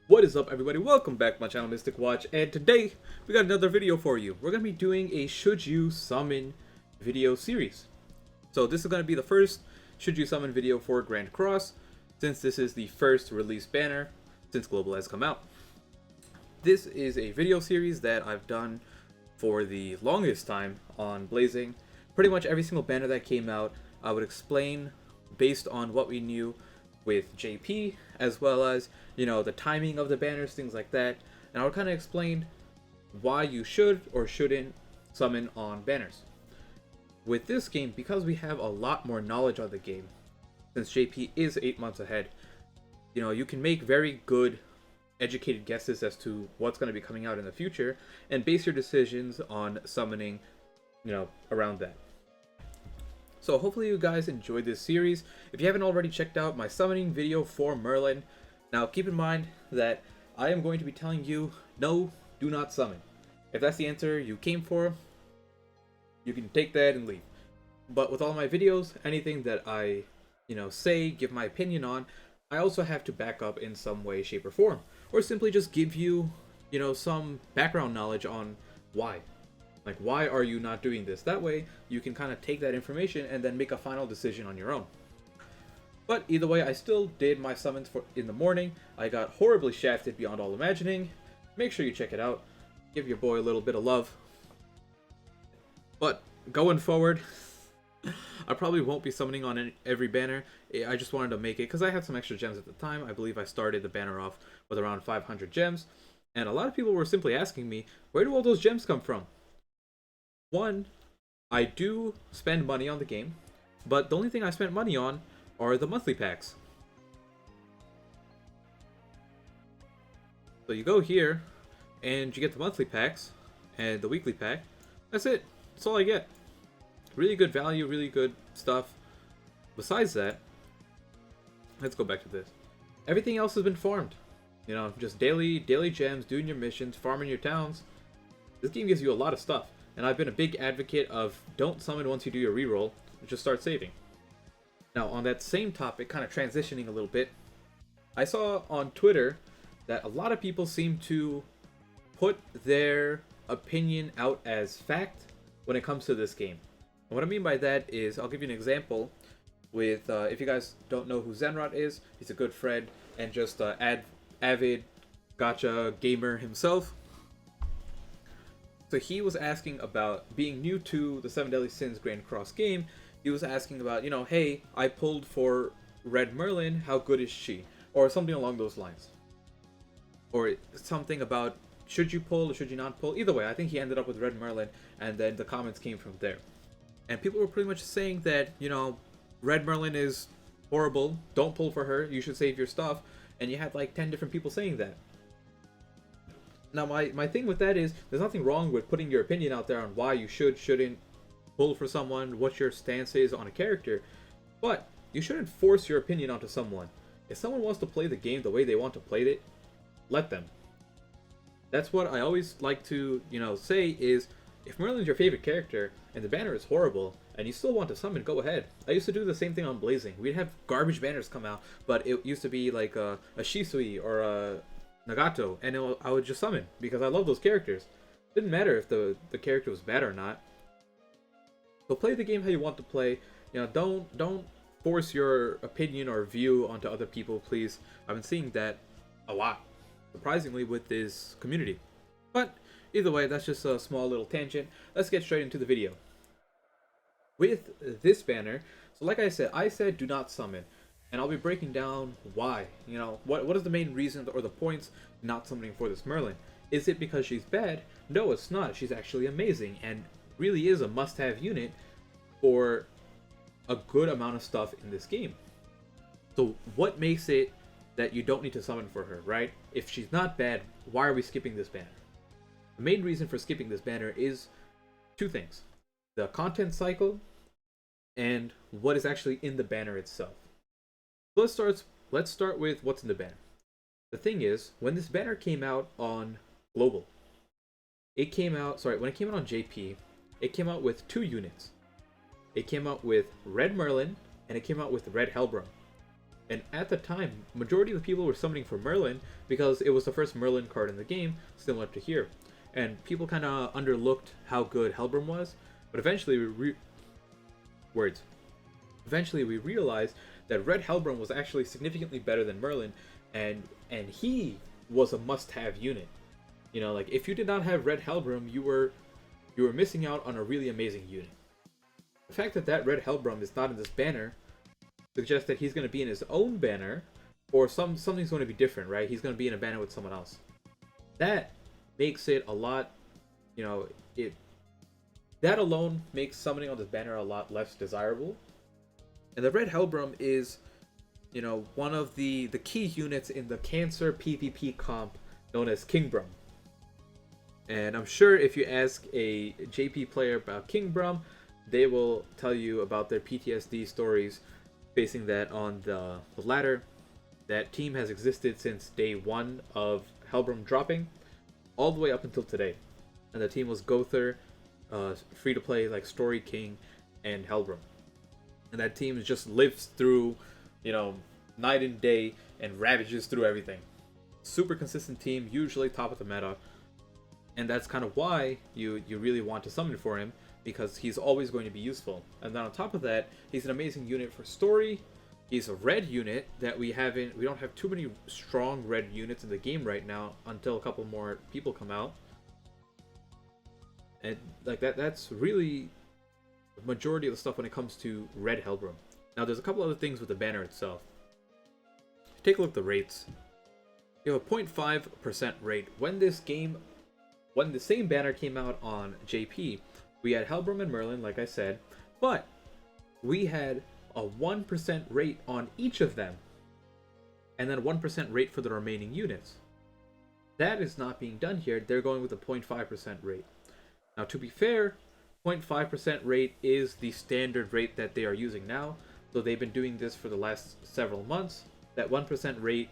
What is up, everybody? Welcome back to my channel, Mystic Watch, and today we got another video for you. We're going to be doing a Should You Summon video series. So this is going to be the first Should You Summon video for Grand Cross, since this is the first release banner since Global has come out. This is a video series that I've done for the longest time on Blazing. Pretty much every single banner that came out, I would explain based on what we knew with JP, as well as, the timing of the banners, things like that. And I'll kind of explain why you should or shouldn't summon on banners. With this game, because we have a lot more knowledge on the game, since JP is 8 months ahead, you can make very good educated guesses as to what's going to be coming out in the future and base your decisions on summoning, around that. So hopefully you guys enjoyed this series. If you haven't already checked out my summoning video for Merlin, now keep in mind that I am going to be telling you, no, do not summon. If that's the answer you came for, you can take that and leave. But with all my videos, anything that I, say, give my opinion on, I also have to back up in some way, shape, or form. Or simply just give you, some background knowledge on why. Like, why are you not doing this? That way, you can kind of take that information and then make a final decision on your own. But either way, I still did my summons in the morning. I got horribly shafted beyond all imagining. Make sure you check it out. Give your boy a little bit of love. But going forward, I probably won't be summoning on every banner. I just wanted to make it because I had some extra gems at the time. I believe I started the banner off with around 500 gems. And a lot of people were simply asking me, where do all those gems come from? One, I do spend money on the game, but the only thing I spent money on are the monthly packs. So you go here, and you get the monthly packs, and the weekly pack. That's it. That's all I get. Really good value, really good stuff. Besides that, let's go back to this. Everything else has been farmed. Just daily gems, doing your missions, farming your towns. This game gives you a lot of stuff. And I've been a big advocate of don't summon once you do your reroll, just start saving. Now, on that same topic, kind of transitioning a little bit, I saw on Twitter that a lot of people seem to put their opinion out as fact when it comes to this game. And what I mean by that is, I'll give you an example with, if you guys don't know who Zenrot is, he's a good friend and just avid gacha gamer himself. So he was asking about being new to the 7 Deadly Sins Grand Cross game. He was asking about, hey, I pulled for Red Merlin, how good is she? Or something along those lines. Or something about, should you pull or should you not pull? Either way, I think he ended up with Red Merlin, and then the comments came from there. And people were pretty much saying that, Red Merlin is horrible, don't pull for her, you should save your stuff. And you had like 10 different people saying that. Now, my thing with that is, there's nothing wrong with putting your opinion out there on why you shouldn't pull for someone, what your stance is on a character, but you shouldn't force your opinion onto someone. If someone wants to play the game the way they want to play it, let them. That's what I always like to, say is, if Merlin's your favorite character, and the banner is horrible, and you still want to summon, go ahead. I used to do the same thing on Blazing. We'd have garbage banners come out, but it used to be like a Shisui or a Nagato, and I would just summon because I love those characters. Didn't matter if the character was bad or not. So play the game how you want to play. Don't force your opinion or view onto other people, please. I've been seeing that a lot, surprisingly, with this community. But either way, that's just a small little tangent. Let's get straight into the video. With this banner, so like I said do not summon. And I'll be breaking down why. What is the main reason or the points not summoning for this Merlin? Is it because she's bad? No, it's not. She's actually amazing and really is a must-have unit for a good amount of stuff in this game. So what makes it that you don't need to summon for her, right? If she's not bad, why are we skipping this banner? The main reason for skipping this banner is two things. The content cycle and what is actually in the banner itself. Let's start with what's in the banner. The thing is, when this banner came out on Global, when it came out on JP, it came out with two units. It came out with Red Merlin, and it came out with Red Helbram. And at the time, majority of the people were summoning for Merlin because it was the first Merlin card in the game, similar to here. And people kind of underlooked how good Helbram was, but eventually eventually we realized that Red Helbram was actually significantly better than Merlin, and he was a must-have unit. You know, like if you did not have Red Helbram, you were missing out on a really amazing unit. The fact that Red Helbram is not in this banner suggests that he's going to be in his own banner, or something's going to be different, right? He's going to be in a banner with someone else. That makes it a lot, you know, that alone makes summoning on this banner a lot less desirable. And the Red Helbram is, you know, one of the key units in the Cancer PvP comp known as Kingbrum. And I'm sure if you ask a JP player about Kingbrum, they will tell you about their PTSD stories facing that on the ladder. That team has existed since day one of Helbram dropping, all the way up until today. And the team was Gother, free to play like Story King, and Helbram. And that team just lives through, you know, night and day and ravages through everything. Super consistent team, usually top of the meta. And that's kind of why you really want to summon for him, because he's always going to be useful. And then on top of that, he's an amazing unit for story. He's a red unit that we don't have too many strong red units in the game right now until a couple more people come out. And like that's really the majority of the stuff when it comes to Red Helbram. Now there's a couple other things with the banner itself. Take a look at the rates. You have a 0.5% rate. When the same banner came out on JP, we had Helbram and Merlin, like I said, but we had a 1% rate on each of them, and then a 1% rate for the remaining units. That is not being done here. They're going with a 0.5% rate. Now, to be fair, 0.5% rate is the standard rate that they are using now, so they've been doing this for the last several months. That 1% rate,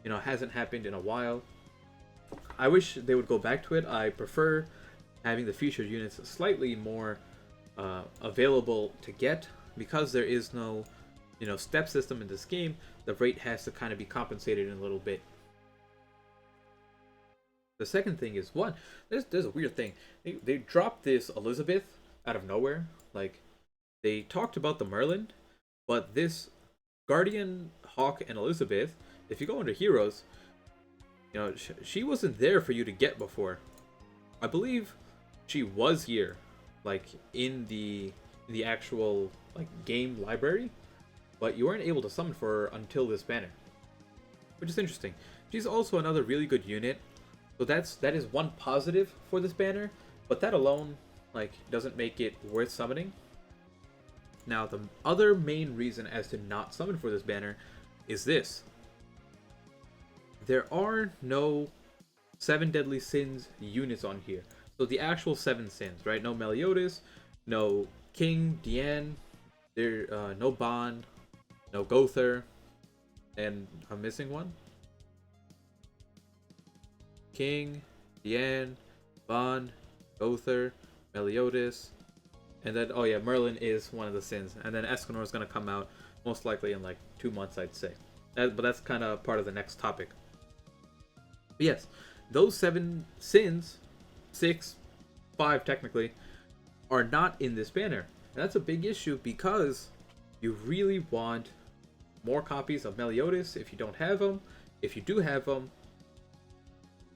you know, hasn't happened in a while. I wish they would go back to it. I prefer having the featured units slightly more available to get, because there is no, you know, step system in this game. The rate has to kind of be compensated in a little bit. The second thing is, one, there's a weird thing. They dropped this Elizabeth out of nowhere. Like, they talked about the Merlin, but this Guardian, Hawk, and Elizabeth, if you go into Heroes, you know, she wasn't there for you to get before. I believe she was here, like in the actual like game library, but you weren't able to summon for her until this banner, which is interesting. She's also another really good unit, so that is one positive for this banner, but that alone like doesn't make it worth summoning. Now the other main reason as to not summon for this banner is this. There are no 7 Deadly Sins units on here. So the actual 7 sins, right? No Meliodas, no King, Diane, no Bond, no Gother, and I'm missing one. King, Diane, Bond, Gother, Meliodas, and then, oh yeah, Merlin is one of the sins. And then Escanor is going to come out most likely in like 2 months, I'd say. But that's kind of part of the next topic. But yes, those 7 sins, 6, 5 technically, are not in this banner. And that's a big issue because you really want more copies of Meliodas if you don't have them. If you do have them,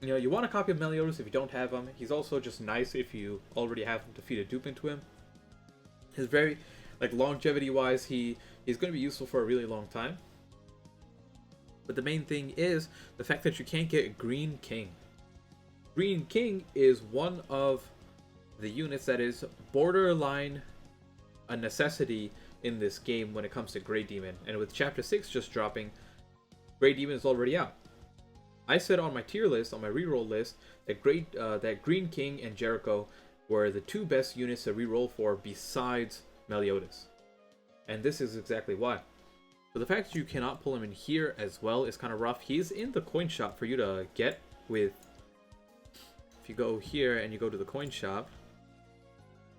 you know, you want a copy of Meliodas if you don't have him. He's also just nice if you already have him to feed a dupe into him. His very, like, longevity-wise, he's going to be useful for a really long time. But the main thing is the fact that you can't get Green King. Green King is one of the units that is borderline a necessity in this game when it comes to Grey Demon. And with Chapter 6 just dropping, Grey Demon is already out. I said on my tier list, on my reroll list, that Green King and Jericho were the 2 best units to reroll for besides Meliodas. And this is exactly why. So the fact that you cannot pull him in here as well is kind of rough. He's in the coin shop for you to get with. If you go here and you go to the coin shop,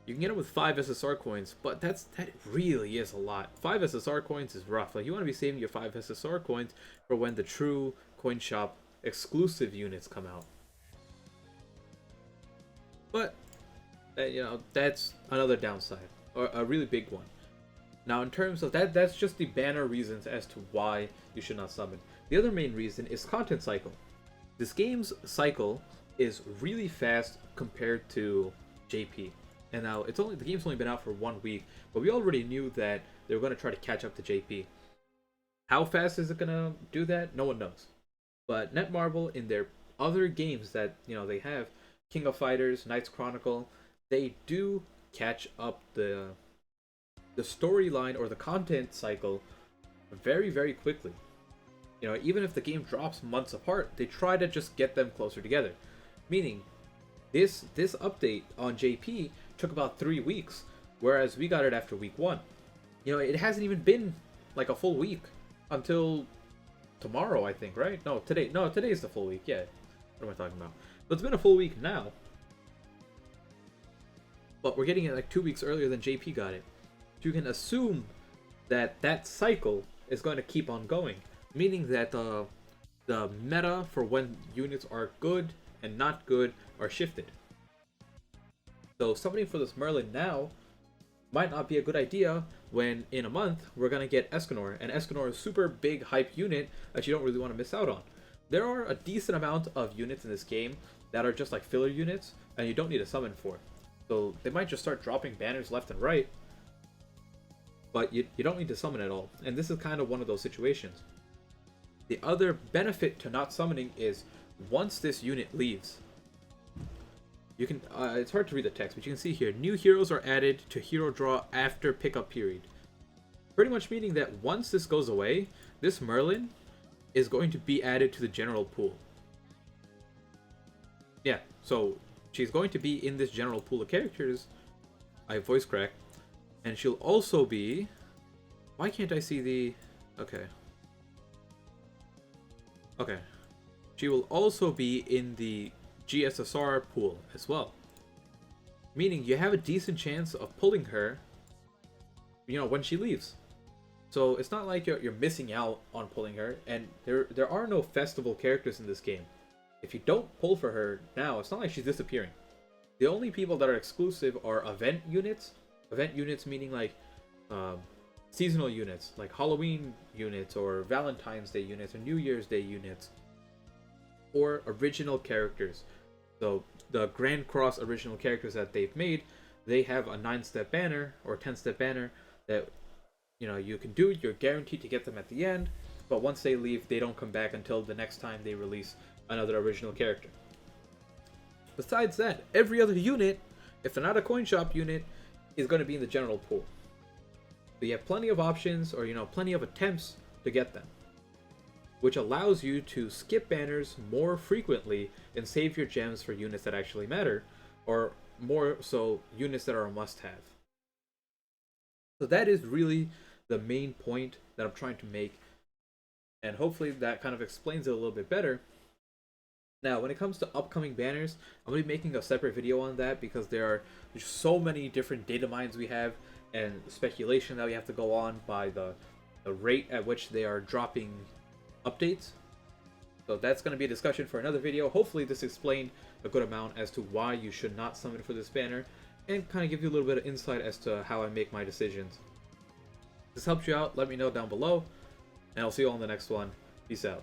You can get them with 5 SSR coins, but that really is a lot. 5 SSR coins is rough. Like, you want to be saving your 5 SSR coins for when the true coin shop exclusive units come out. But you know, that's another downside, or a really big one. Now, in terms of that, that's just the banner reasons as to why you should not summon. The other main reason is content cycle. This game's cycle is really fast compared to JP. And now the game's only been out for 1 week, but we already knew that they were going to try to catch up to JP. How fast is it going to do that? No one knows. But Netmarble, in their other games that they have, King of Fighters, Knights Chronicle, they do catch up the storyline or the content cycle very, very quickly. Even if the game drops months apart, they try to just get them closer together. Meaning, this update on JP took about 3 weeks, whereas we got it after week 1. It hasn't even been like a full week until tomorrow, I think, right? No, today. No, today is the full week. Yeah. What am I talking about? But it's been a full week now. But we're getting it like 2 weeks earlier than JP got it. You can assume that that cycle is going to keep on going, meaning that the meta for when units are good and not good are shifted. So summoning for this Merlin now might not be a good idea when in a month we're going to get Escanor, and Escanor is a super big hype unit that you don't really want to miss out on. There are a decent amount of units in this game that are just like filler units and you don't need a summon for. So they might just start dropping banners left and right, but you don't need to summon at all. And this is kind of one of those situations. The other benefit to not summoning is once this unit leaves, you can it's hard to read the text, but you can see here, new heroes are added to hero draw after pickup period. Pretty much meaning that once this goes away, this Merlin is going to be added to the general pool. Yeah, so she's going to be in this general pool of characters. I have voice crack. And she'll also be... Why can't I see the... Okay. Okay. She will also be in the GSSR pool as well. Meaning you have a decent chance of pulling her, when she leaves. So it's not like you're missing out on pulling her, and there are no festival characters in this game. If you don't pull for her now, it's not like she's disappearing. The only people that are exclusive are event units. Event units meaning like seasonal units, like Halloween units or Valentine's Day units or New Year's Day units. Or original characters. So the Grand Cross original characters that they've made, they have a 9-step banner or 10-step banner that you can do. You're guaranteed to get them at the end, but once they leave, they don't come back until the next time they release another original character. Besides that, every other unit, if they're not a coin shop unit, is going to be in the general pool. So you have plenty of options, or plenty of attempts to get them, which allows you to skip banners more frequently and save your gems for units that actually matter, or more so units that are a must-have. So that is really the main point that I'm trying to make, and hopefully that kind of explains it a little bit better. Now, when it comes to upcoming banners, I'm going to be making a separate video on that because there's so many different data mines we have and speculation that we have to go on by the rate at which they are dropping updates. So that's going to be a discussion for another video. Hopefully this explained a good amount as to why you should not summon for this banner and kind of give you a little bit of insight as to how I make my decisions. If this helps you out, let me know down below, and I'll see you all in the next one. Peace out.